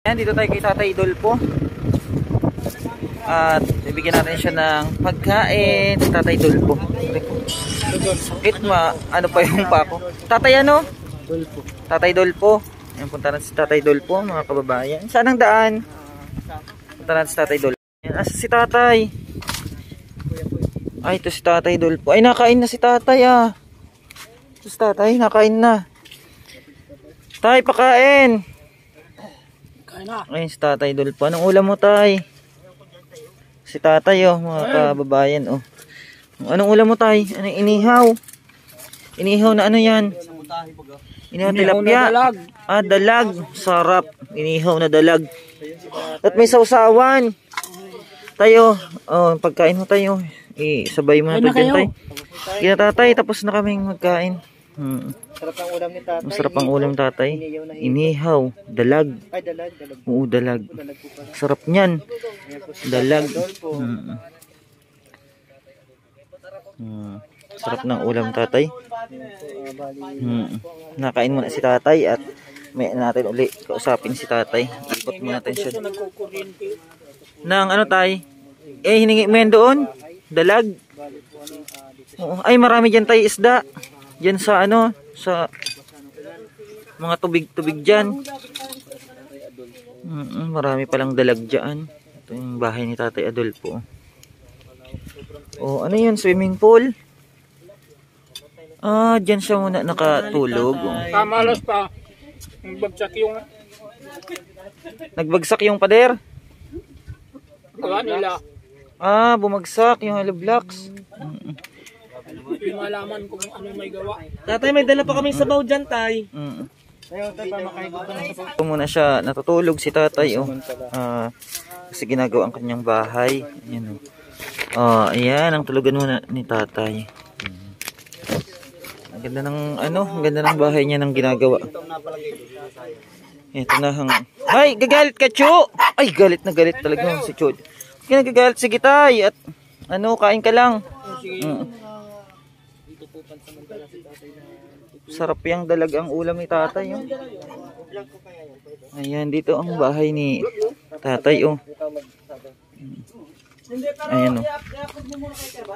Yan, dito tayo kay Tatay Dolpo. At bibigyan natin siya ng pagkain si Tatay Dolpo. Sakit ano pa yung pako. Tatay ano? Dolpo. Tatay Dolpo. Yan, punta natin si Tatay Dolpo, mga kababayan. Saan ang daan? Punta natin si Tatay Dolpo. Yan, si Tatay. Ay, ito si Tatay Dolpo. Ay, nakain na si Tatay ah. Ito si Tatay, nakain na. Tay, pakain. Kain na. Ayun si Tatay Dolpo. Anong ulam mo, Tay? Si Tatay oh, mga kababayan oh. Anong ulam mo, Tay? Anong inihaw? Inihaw na ano yan? Inihaw tilapia. Ah, dalag. Sarap. Inihaw na dalag. At may sausawan. Tayo, oh, pagkain mo tayo. Sabay mo na ito dyan, Tay. Kaya Tatay, tapos na kaming magkain. Sarap ang ulam ni Tatay. Masarap ang ulam, Tatay. Inihaw, dalag. Ay, dalag. Oo, dalag. Sarap niyan. Dalag. Sarap ng ulam, Tatay. Nakain muna si Tatay at may natin uli kausapin si Tatay. Ikot muna natin siya. Nang ano, Tay? Hiningi mo yan doon? Dalag? Oo. Ay, marami dyan, Tay, isda. Diyan sa ano, sa mga tubig-tubig dyan. Marami palang dalag dyan. Ito yung bahay ni Tatay Adolpo. Oh, ano yun? Swimming pool? Ah, dyan siya muna nakatulog. Kamalas pa. Nagbagsak yung... Nagbagsak yung pader? Gawa nila. Ah, bumagsak yung hollow blocks. Hindi malaman kung ano may gawa. Tatay, may dala pa kami sabaw dyan, Tay. Ito muna siya, natutulog si Tatay oh. Kasi ginagawa ang kanyang bahay. Ayan oh. Ayan ang tulugan muna ni Tatay. Ang ganda ng ano, ang ganda ng bahay niya ng ginagawa. Ito na hang. Ay, gagalit ka, Chu! Ay, galit na galit talaga si Chu. Kaya nagagalit, sige Tay, at ano, kain ka lang. Sarap yung dalag ang ulam ni Tatay oh. Ayan, dito ang bahay ni Tatay oh. Ayan oh.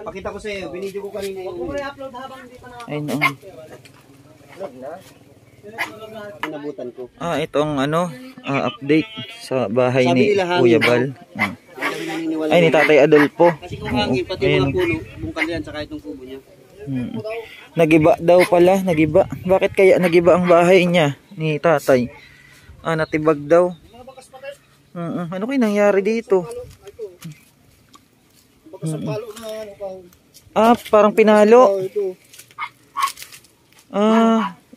Pakita ko sa iyo, binidyo ko kanina yung... Ayun oh. Pinabutan ko. Itong ano, update sa bahay ni Kuya Bal. Ay, ni Tatay Adolpo. Kasi kung hangin, pati mga puno, bungkal yan sa kahit ng kubo niya. Nagiba daw pala, nagiba. Bakit kaya nagiba ang bahay niya ni Tatay? Natibag daw. Ano kaya nangyari dito? Parang pinalo.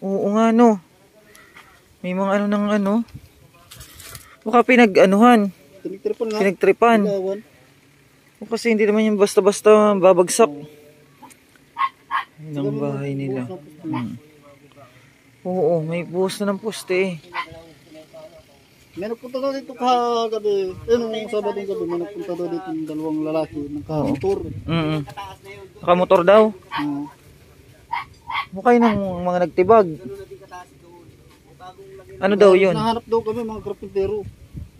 Oo nga no. May mga ano ng ano. Baka pinag-anuhan. Pinagtripan. Kasi hindi naman yung basta-basta babagsak. Yun ang bahay nila. Oo, may buhos na ng poste eh. May nagpunta daw dito kagabi. Nung Sabado yung gabi, may nagpunta daw dito yung dalawang lalaki. Nagkamotor. Nakamotor daw? Mukha yun ng mga nagtibag. Ano daw yun? Nahanap daw kami mga karpintero.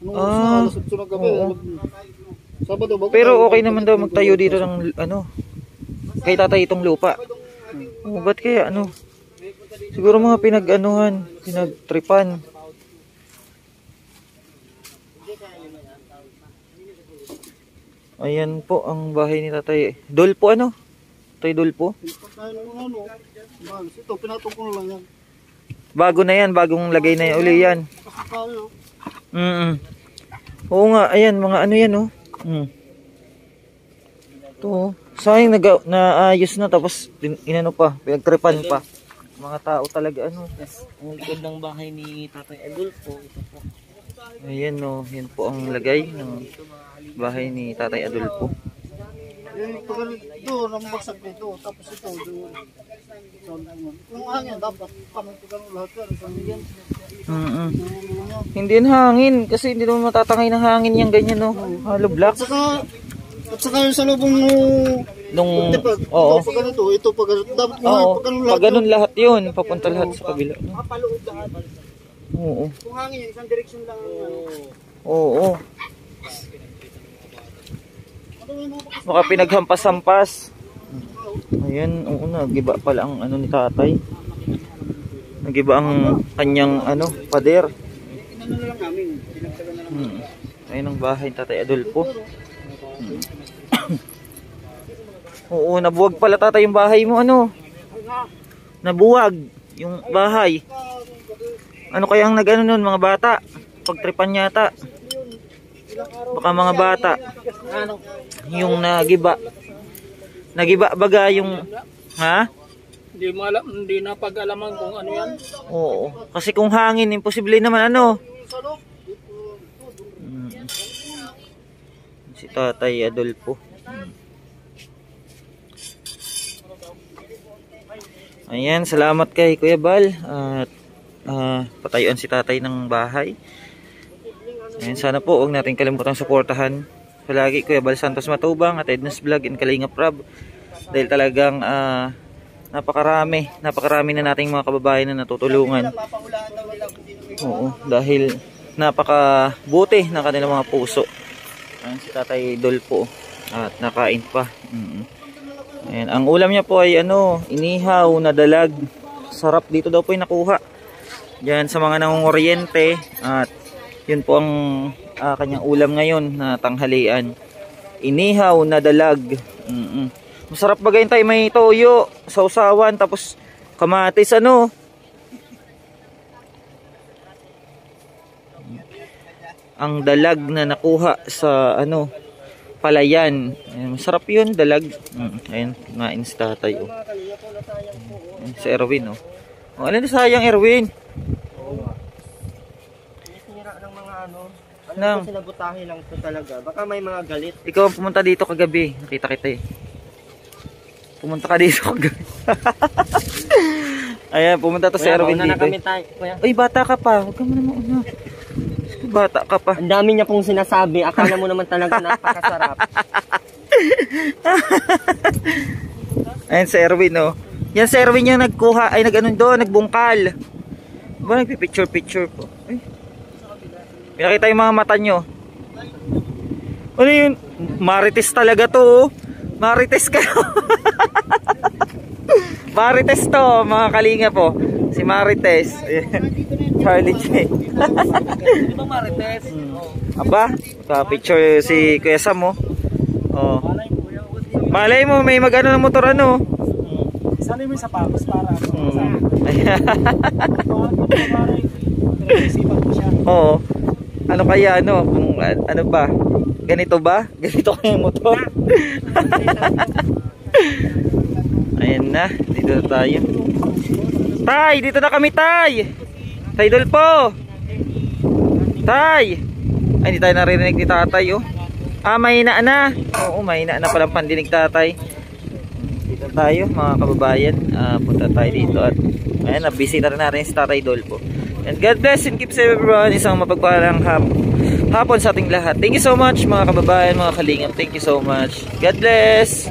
Alas 8 ng gabi. Sabado bago. Pero okay naman daw magtayo dito ng ano. Kay Tatay itong lupa. Ba't kaya ano? Siguro mga pinag-anuhan, pinagtripan. Ayan po ang bahay ni Tatay Dolpo ano? Tatay Dolpo? Ito, pinatong ko na lang yan. Bago na yan, bagong lagay na yan uli yan. Oo nga, ayan, mga ano yan oh. Ito, sayang naayos na tapos inano pa, pinagtripan pa. Mga tao talaga ano. Ang likod ng bahay ni Tatay Adolfo, ito po. Ayan oh, yan po ang lagay ng bahay ni Tatay Adolfo. Doon, ang bagsak nito, tapos ito, doon. Kung hangin, dapat pamitigan lahat yan. Hindi yan hangin, kasi hindi naman matatangay ng hangin yung ganyan no. Hollow blocks. At saka yung sa lubong nung oo. Pag ganito, ito pag dapat mo pag ganun lahat. Pag ganun lahat 'yun, papunta lahat sa kabila. Oo. Kung hangin, isang direksyon lang ang ano. Oo. Baka pinaghampas-hampas. Ayan, oo, nagiba pala ang ano ni tatay. Nagiba ang kanyang ano, pader. Inano na lang namin. Pinagtagan na lang. Ayun ang bahay ni Tatay Adolfo. Oo, nabuwag pala tatay yung bahay mo, ano? Nabuwag yung bahay. Ano kaya ang nag-ano nun, mga bata? Pagtripan yata. Baka mga bata. Yung nagiba. Nagiba baga yung... Ha? Hindi mo alam, hindi na pag-alaman kung ano yan. Oo. Kasi kung hangin, imposible naman ano. Si Tatay Adolfo. Ayan, salamat kay Kuya Bal. At patayuan si tatay ng bahay. Ayan, sana po huwag natin kalimutan suportahan palagi Kuya Bal Santos Matubang at Edna's Vlog and Kalingap Rab. Dahil talagang napakarami na nating mga kababayan na natutulungan. Oo, dahil napakabuti ng kanilang mga puso. Ayan, si Tatay Adolfo at nakain pa. Ayan, ang ulam niya po ay ano, inihaw na dalag. Sarap, dito daw po yung nakuha. Diyan sa mga nangungoriente. At yun po ang kanyang ulam ngayon na tanghalian. Inihaw na dalag. Masarap bagay tayo, may toyo, sausawan, tapos kamatis ano. Ang dalag na nakuha sa ano, palayan. Ayan, masarap yun, dalag. Ayan, kumain si tatay. Oh. Ayan, si Erwin. Oh. Oh, alin na sayang, Erwin? Sinira ng mga ano. Nang Sinabutahe lang ito talaga. Baka may mga galit. ikaw ang pumunta dito kagabi. Nakita kita eh. Pumunta ka dito kagabi. Ayan, pumunta to si Erwin dito. Kami tayo, kuya. Uy, bata ka pa. Huwag ka mo naman una. Bata ka pa. Ang dami niya pong sinasabi. Akala mo naman talaga napakasarap. Ayan si Erwin, oh. Yan si Erwin yung nagkuha, ay nag-anon doon, nagbungkal. Ba, nagpipicture-picture po. Ay. Pinakita yung mga mata nyo. Ano yun? Marites talaga to, oh. Marites kayo. Marites to, mga kalinga po. Si Marites. Charlie J. Di ba Marites? Aba, picture si Kuya Sam, oh. Oh. Malay mo, may mag-ano ng motor, ano. Sana mo yung sapatos para Oo. Ano kaya, ano, kung ano ba? Ganito ba? Ganito kaya yung motor? Ayan na, dito na tayo. Tay, dito na kami, Tay. Tay Adolfo. Tay. Ay, hindi tayo naririnig ni tatay, oh. Mahina na. Oo, mahina na palang pandinig tatay. Dito tayo, mga kababayan. Punta tayo dito at ayan, nabisita rin natin si Tatay Adolfo. And God bless and keep safe everyone. Isang mapagpalang hapon sa ating lahat. Thank you so much, mga kababayan, mga kalingap. Thank you so much. God bless.